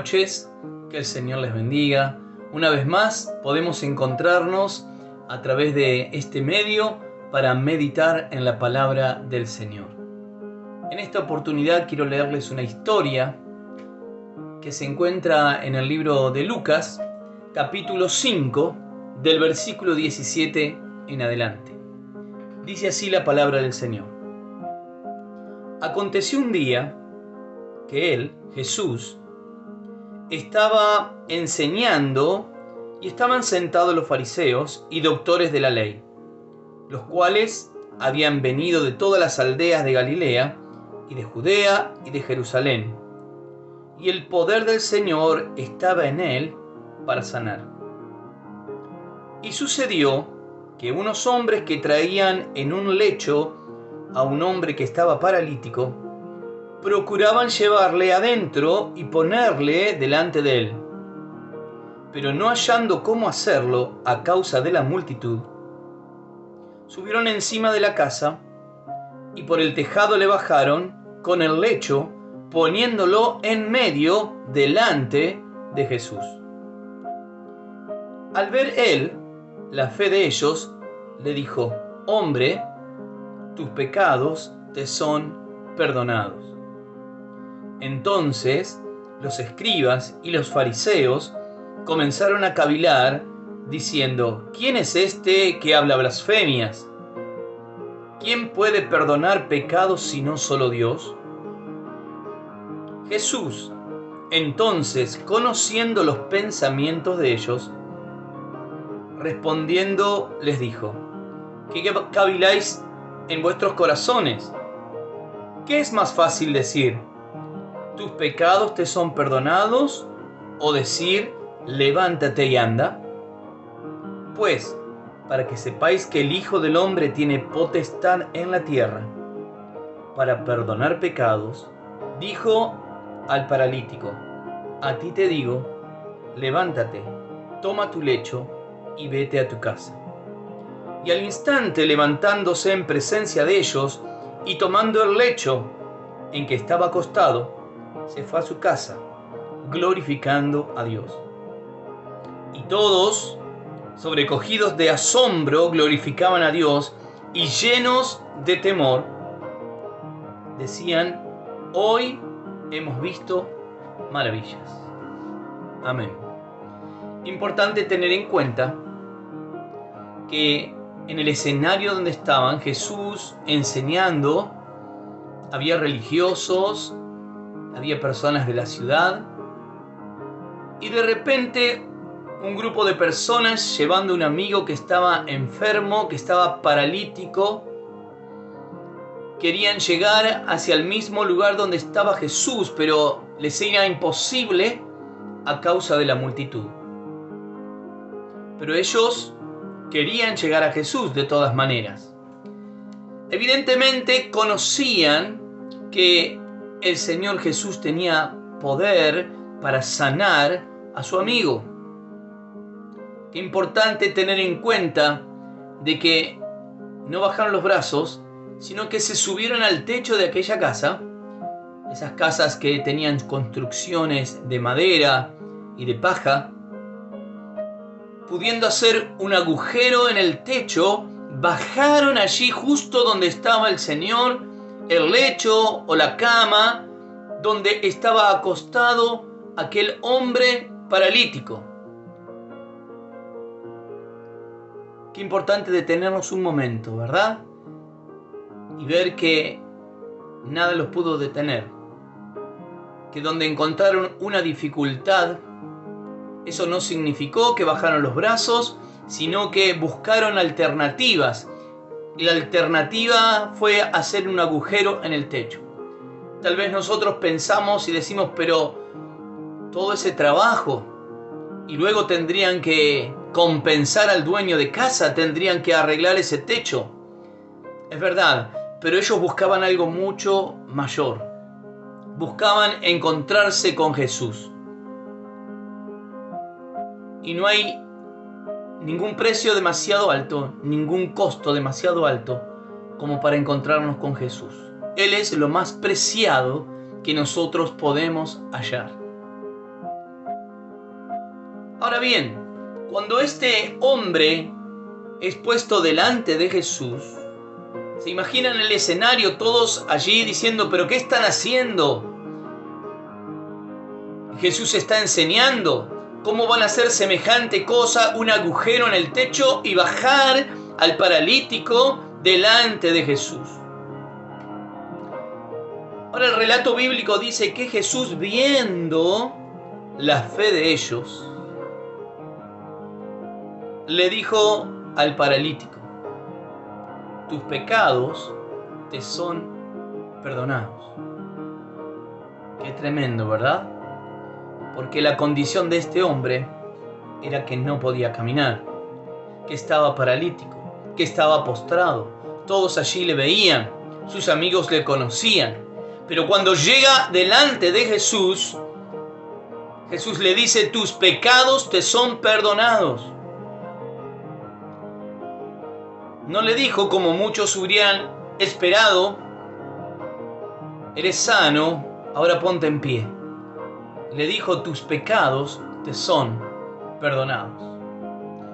noches, que el Señor les bendiga. Una vez más podemos encontrarnos a través de este medio para meditar en la palabra del Señor. En esta oportunidad quiero leerles una historia que se encuentra en el libro de Lucas, capítulo 5, del versículo 17 en adelante. Dice así la palabra del Señor. Aconteció un día que él, Jesús, estaba enseñando y estaban sentados los fariseos y doctores de la ley, los cuales habían venido de todas las aldeas de Galilea y de Judea y de Jerusalén, y el poder del Señor estaba en él para sanar. Y sucedió que unos hombres que traían en un lecho a un hombre que estaba paralítico, procuraban llevarle adentro y ponerle delante de él. Pero no hallando cómo hacerlo a causa de la multitud, subieron encima de la casa y por el tejado le bajaron con el lecho, poniéndolo en medio delante de Jesús. Al ver él la fe de ellos, le dijo: Hombre, tus pecados te son perdonados. Entonces los escribas y los fariseos comenzaron a cavilar, diciendo: ¿Quién es este que habla blasfemias? ¿Quién puede perdonar pecados sino solo Dios? Jesús, entonces, conociendo los pensamientos de ellos, respondiendo les dijo: ¿Qué caviláis en vuestros corazones? ¿Qué es más fácil decir: tus pecados te son perdonados, o decir: levántate y anda? Pues, para que sepáis que el Hijo del Hombre tiene potestad en la tierra para perdonar pecados, dijo al paralítico: a ti te digo, levántate, toma tu lecho y vete a tu casa. Y al instante, levantándose en presencia de ellos y tomando el lecho en que estaba acostado, se fue a su casa, glorificando a Dios. Y todos, sobrecogidos de asombro, glorificaban a Dios, y llenos de temor, decían: hoy hemos visto maravillas. Amén. Importante tener en cuenta que en el escenario donde estaban Jesús enseñando, había religiosos, había personas de la ciudad, y de repente un grupo de personas llevando a un amigo que estaba enfermo, que estaba paralítico, querían llegar hacia el mismo lugar donde estaba Jesús, pero les era imposible a causa de la multitud. Pero ellos querían llegar a Jesús de todas maneras. Evidentemente conocían que el Señor Jesús tenía poder para sanar a su amigo. Qué importante tener en cuenta de que no bajaron los brazos, sino que se subieron al techo de aquella casa, esas casas que tenían construcciones de madera y de paja, pudiendo hacer un agujero en el techo, bajaron allí justo donde estaba el Señor, el lecho o la cama donde estaba acostado aquel hombre paralítico. Qué importante detenernos un momento, ¿verdad? Y ver que nada los pudo detener. Que donde encontraron una dificultad, eso no significó que bajaron los brazos, sino que buscaron alternativas. Y la alternativa fue hacer un agujero en el techo. Tal vez nosotros pensamos y decimos: pero todo ese trabajo, y luego tendrían que compensar al dueño de casa, tendrían que arreglar ese techo. Es verdad, pero ellos buscaban algo mucho mayor. Buscaban encontrarse con Jesús. Y no hay ningún precio demasiado alto, ningún costo demasiado alto como para encontrarnos con Jesús. Él es lo más preciado que nosotros podemos hallar. Ahora bien, cuando este hombre es puesto delante de Jesús, ¿se imaginan el escenario? Todos allí diciendo, ¿pero qué están haciendo? Jesús está enseñando. ¿Cómo van a hacer semejante cosa, un agujero en el techo y bajar al paralítico delante de Jesús? Ahora el relato bíblico dice que Jesús, viendo la fe de ellos, le dijo al paralítico: tus pecados te son perdonados. Qué tremendo, ¿verdad? Porque la condición de este hombre era que no podía caminar, que estaba paralítico, que estaba postrado. Todos allí le veían, sus amigos le conocían. Pero cuando llega delante de Jesús, Jesús le dice: tus pecados te son perdonados. No le dijo, como muchos hubieran esperado: eres sano, ahora ponte en pie. Le dijo: tus pecados te son perdonados.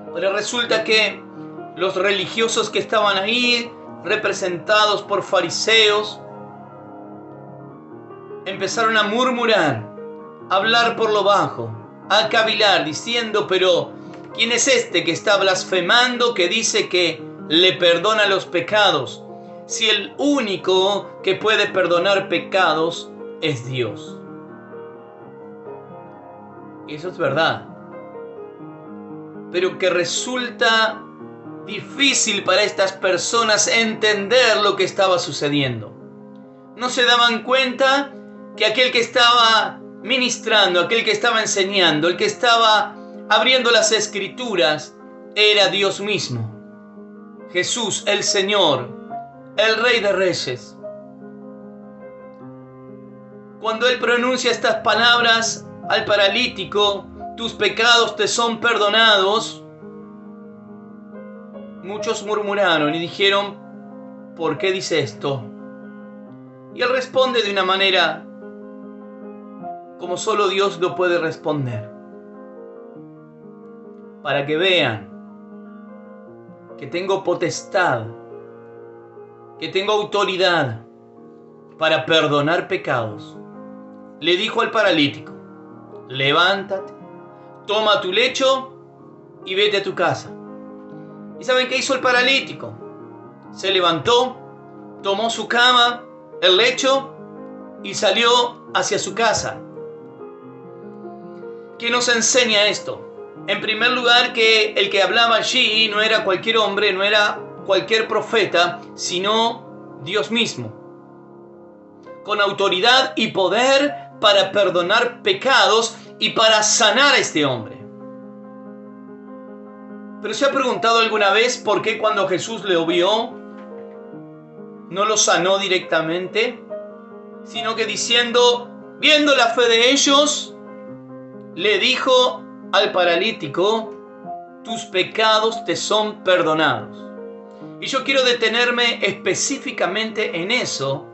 Ahora resulta que los religiosos que estaban ahí, representados por fariseos, empezaron a murmurar, a hablar por lo bajo, a cavilar, diciendo: pero ¿quién es este que está blasfemando, que dice que le perdona los pecados, si el único que puede perdonar pecados es Dios? Eso es verdad, pero que resulta difícil para estas personas entender lo que estaba sucediendo. No se daban cuenta que aquel que estaba ministrando, aquel que estaba enseñando, el que estaba abriendo las escrituras, era Dios mismo. Jesús, el Señor, el Rey de Reyes. Cuando Él pronuncia estas palabras al paralítico: tus pecados te son perdonados, muchos murmuraron y dijeron: ¿por qué dice esto? Y Él responde de una manera como solo Dios lo puede responder, para que vean que tengo potestad, que tengo autoridad para perdonar pecados. Le dijo al paralítico: levántate, toma tu lecho y vete a tu casa. ¿Y saben qué hizo el paralítico? Se levantó, tomó su cama, el lecho, y salió hacia su casa. ¿Qué nos enseña esto? En primer lugar, que el que hablaba allí no era cualquier hombre, no era cualquier profeta, sino Dios mismo, con autoridad y poder para perdonar pecados y para sanar a este hombre. ¿Pero se ha preguntado alguna vez por qué cuando Jesús lo vio no lo sanó directamente, sino que viendo la fe de ellos, le dijo al paralítico: tus pecados te son perdonados? Y yo quiero detenerme específicamente en eso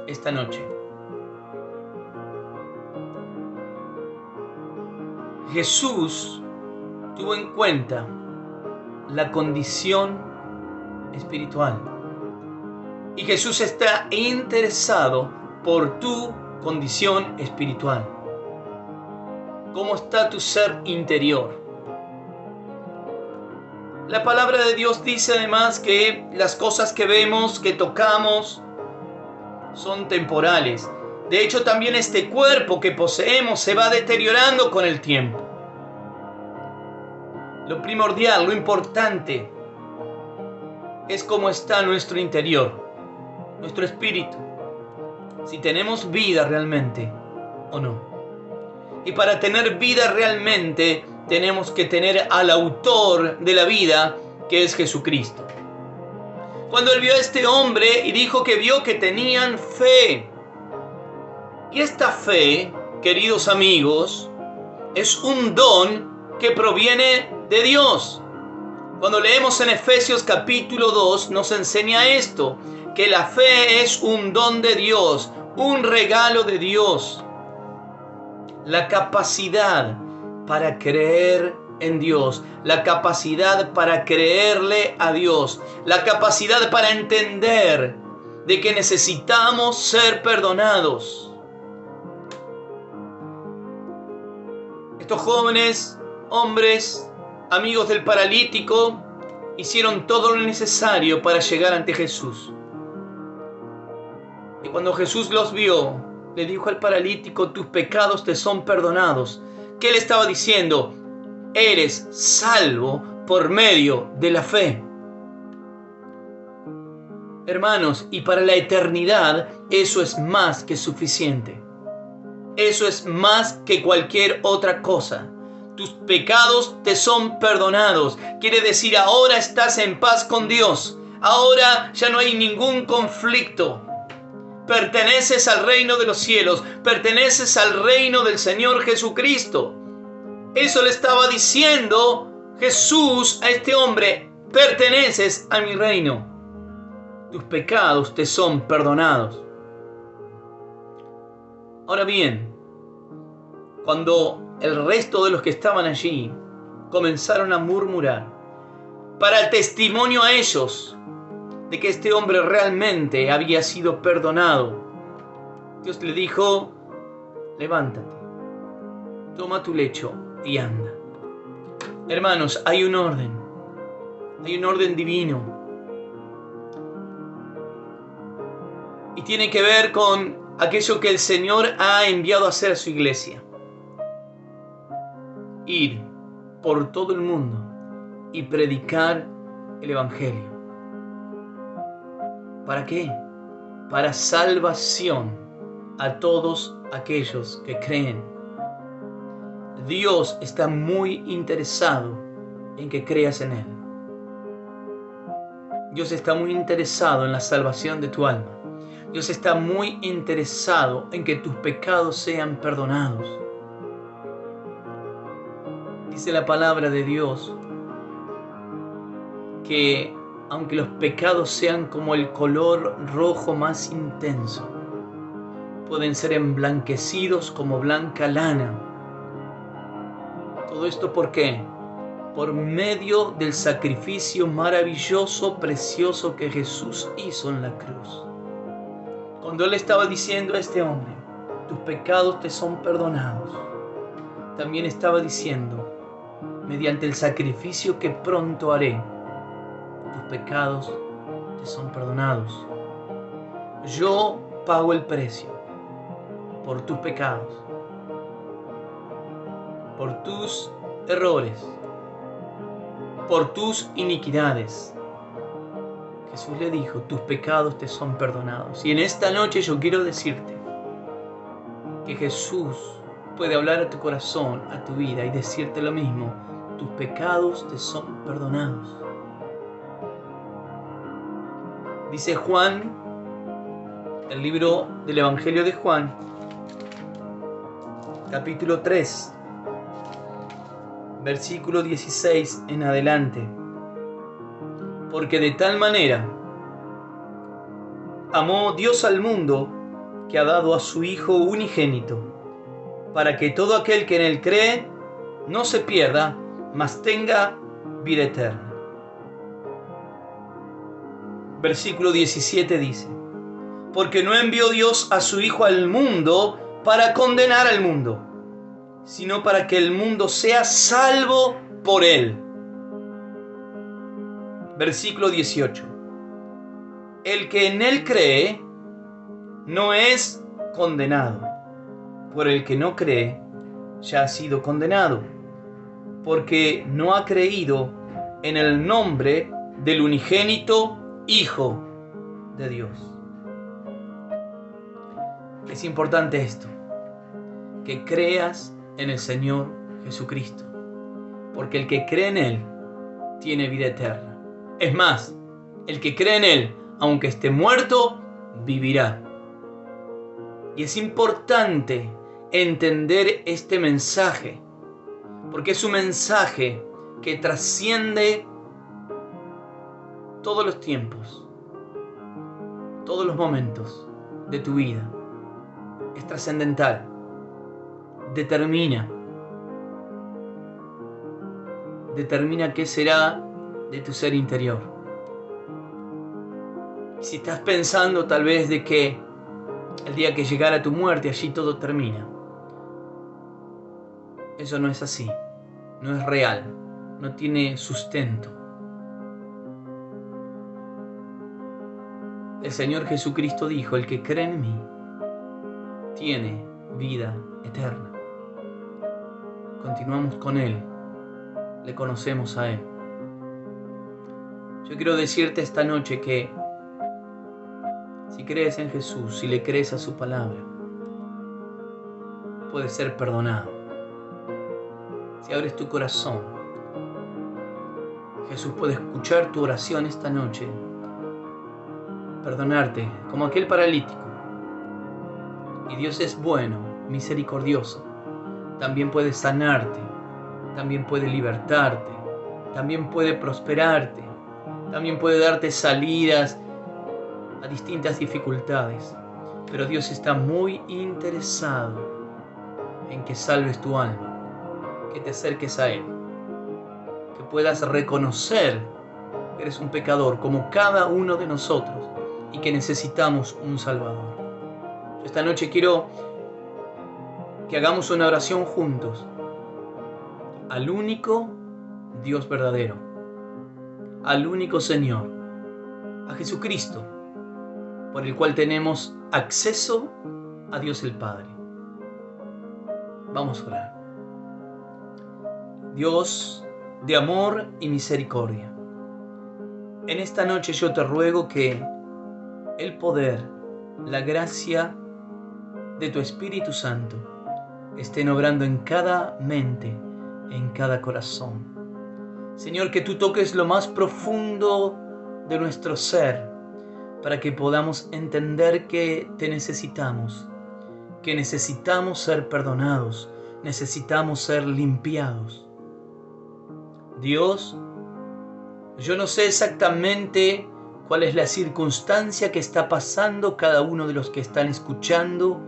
esta noche. Jesús tuvo en cuenta la condición espiritual. Y Jesús está interesado por tu condición espiritual. ¿Cómo está tu ser interior? La palabra de Dios dice además que las cosas que vemos, que tocamos, son temporales. De hecho, también este cuerpo que poseemos se va deteriorando con el tiempo. Lo primordial, lo importante, es cómo está nuestro interior, nuestro espíritu, si tenemos vida realmente o no. Y para tener vida realmente, tenemos que tener al autor de la vida, que es Jesucristo. Cuando Él vio a este hombre y dijo que vio que tenían fe. Y esta fe, queridos amigos, es un don que proviene de Dios. Cuando leemos en Efesios capítulo 2, nos enseña esto, que la fe es un don de Dios, un regalo de Dios. La capacidad para creer en Dios, la capacidad para creerle a Dios, la capacidad para entender de que necesitamos ser perdonados. Estos jóvenes, hombres, amigos del paralítico, hicieron todo lo necesario para llegar ante Jesús. Y cuando Jesús los vio, le dijo al paralítico: tus pecados te son perdonados. ¿Qué le estaba diciendo? Eres salvo por medio de la fe. Hermanos, y para la eternidad eso es más que suficiente. Eso es más que cualquier otra cosa. Tus pecados te son perdonados. Quiere decir, ahora estás en paz con Dios. Ahora ya no hay ningún conflicto. Perteneces al reino de los cielos. Perteneces al reino del Señor Jesucristo. Eso le estaba diciendo Jesús a este hombre: perteneces a mi reino. Tus pecados te son perdonados. Ahora bien, cuando el resto de los que estaban allí comenzaron a murmurar para el testimonio a ellos de que este hombre realmente había sido perdonado, Dios le dijo: levántate, toma tu lecho y anda. Hermanos, hay un orden divino. Y tiene que ver con aquello que el Señor ha enviado a hacer a su iglesia. Ir por todo el mundo y predicar el Evangelio. ¿Para qué? Para salvación a todos aquellos que creen. Dios está muy interesado en que creas en Él. Dios está muy interesado en la salvación de tu alma. Dios está muy interesado en que tus pecados sean perdonados. Dice la palabra de Dios que aunque los pecados sean como el color rojo más intenso, pueden ser emblanquecidos como blanca lana. ¿Todo esto por qué? Por medio del sacrificio maravilloso, precioso que Jesús hizo en la cruz. Cuando Él estaba diciendo a este hombre: tus pecados te son perdonados, también estaba diciendo: mediante el sacrificio que pronto haré, tus pecados te son perdonados. Yo pago el precio por tus pecados, por tus errores, por tus iniquidades. Jesús le dijo: tus pecados te son perdonados. Y en esta noche yo quiero decirte que Jesús puede hablar a tu corazón, a tu vida, y decirte lo mismo: tus pecados te son perdonados. Dice Juan, el libro del Evangelio de Juan, capítulo 3, versículo 16 en adelante: porque de tal manera amó Dios al mundo, que ha dado a su Hijo unigénito, para que todo aquel que en Él cree no se pierda, mas tenga vida eterna. Versículo 17 dice: porque no envió Dios a su Hijo al mundo para condenar al mundo, sino para que el mundo sea salvo por Él. Versículo 18: el que en Él cree no es condenado, por el que no cree ya ha sido condenado, porque no ha creído en el nombre del unigénito Hijo de Dios. Es importante esto, que creas en el Señor Jesucristo, porque el que cree en Él tiene vida eterna. Es más, el que cree en Él, aunque esté muerto, vivirá. Y es importante entender este mensaje, porque es un mensaje que trasciende todos los tiempos, todos los momentos de tu vida. Es trascendental, determina. determina qué será de tu ser interior. Si estás pensando tal vez de que el día que llegara tu muerte allí todo termina, eso no es así, no es real, no tiene sustento. El Señor Jesucristo dijo: el que cree en mí tiene vida eterna. Continuamos con Él, le conocemos a Él. Yo quiero decirte esta noche que si crees en Jesús, si le crees a su palabra, puedes ser perdonado. Si abres tu corazón, Jesús puede escuchar tu oración esta noche, perdonarte como aquel paralítico. Y Dios es bueno, misericordioso. También puede sanarte, también puede libertarte, también puede prosperarte, también puede darte salidas a distintas dificultades. Pero Dios está muy interesado en que salves tu alma, que te acerques a Él, que puedas reconocer que eres un pecador como cada uno de nosotros y que necesitamos un Salvador. Yo esta noche quiero que hagamos una oración juntos al único Dios verdadero, al único Señor, a Jesucristo, por el cual tenemos acceso a Dios el Padre. Vamos a orar. Dios de amor y misericordia, en esta noche yo te ruego que el poder, la gracia de tu Espíritu Santo estén obrando en cada mente, en cada corazón. Señor, que tú toques lo más profundo de nuestro ser para que podamos entender que te necesitamos, que necesitamos ser perdonados, necesitamos ser limpiados. Dios, yo no sé exactamente cuál es la circunstancia que está pasando cada uno de los que están escuchando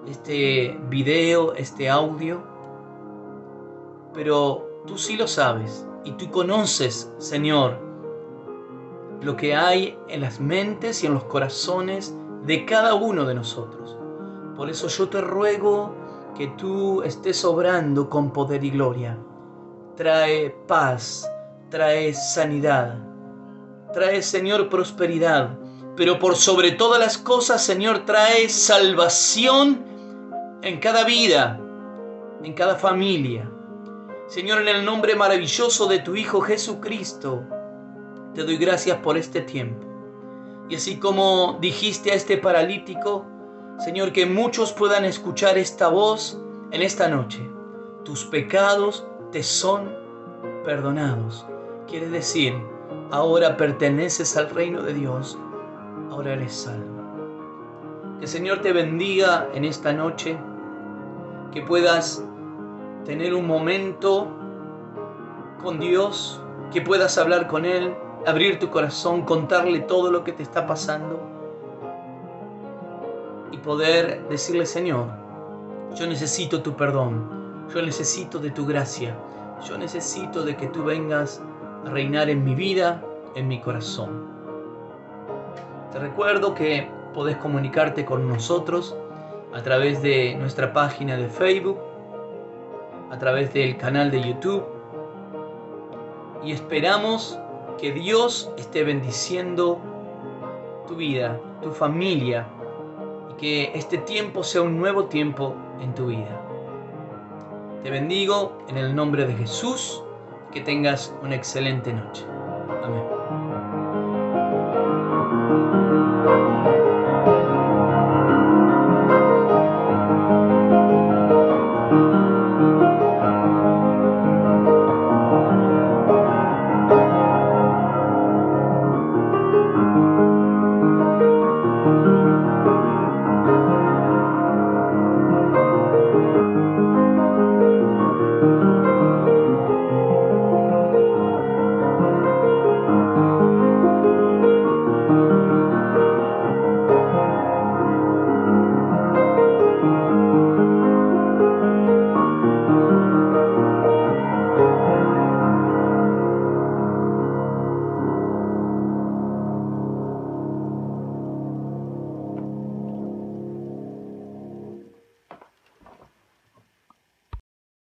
este video, este audio, pero tú sí lo sabes y tú conoces, Señor, lo que hay en las mentes y en los corazones de cada uno de nosotros. Por eso yo te ruego que tú estés obrando con poder y gloria. Trae paz, trae sanidad, trae, Señor, prosperidad, pero por sobre todas las cosas, Señor, trae salvación en cada vida, en cada familia. Señor, en el nombre maravilloso de tu Hijo Jesucristo, te doy gracias por este tiempo. Y así como dijiste a este paralítico, Señor, que muchos puedan escuchar esta voz en esta noche. Tus pecados te son perdonados. Quiere decir, ahora perteneces al reino de Dios, ahora eres salvo. Que el Señor te bendiga en esta noche, que puedas tener un momento con Dios, que puedas hablar con Él, abrir tu corazón, contarle todo lo que te está pasando y poder decirle: Señor, yo necesito tu perdón, yo necesito de tu gracia, yo necesito de que tú vengas a reinar en mi vida, en mi corazón. Te recuerdo que podés comunicarte con nosotros a través de nuestra página de Facebook, a través del canal de YouTube, y esperamos que Dios esté bendiciendo tu vida, tu familia, y que este tiempo sea un nuevo tiempo en tu vida. Te bendigo en el nombre de Jesús, que tengas una excelente noche.